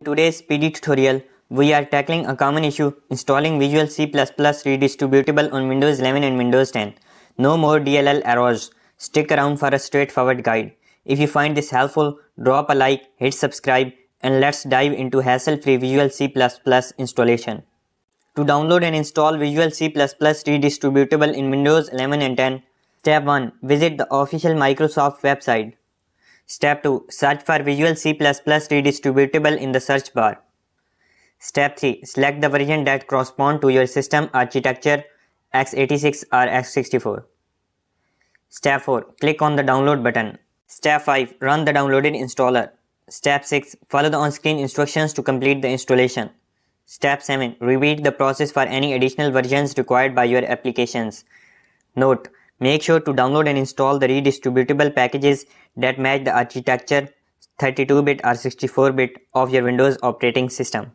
In today's PD tutorial, we are tackling a common issue: installing Visual C++ Redistributable on Windows 11 and Windows 10. No more DLL errors. Stick around for a straightforward guide. If you find this helpful, drop a like, hit subscribe, and let's dive into hassle-free Visual C++ installation. To download and install Visual C++ Redistributable in Windows 11 and 10, Step 1. Visit the official Microsoft website. Step 2. Search for Visual C++ Redistributable in the search bar. Step 3. Select the version that corresponds to your system architecture, x86 or x64. Step 4. Click on the download button. Step 5. Run the downloaded installer. Step 6. Follow the on-screen instructions to complete the installation. Step 7. Repeat the process for any additional versions required by your applications. Note: make sure to download and install the redistributable packages that match the architecture 32-bit or 64-bit of your Windows operating system.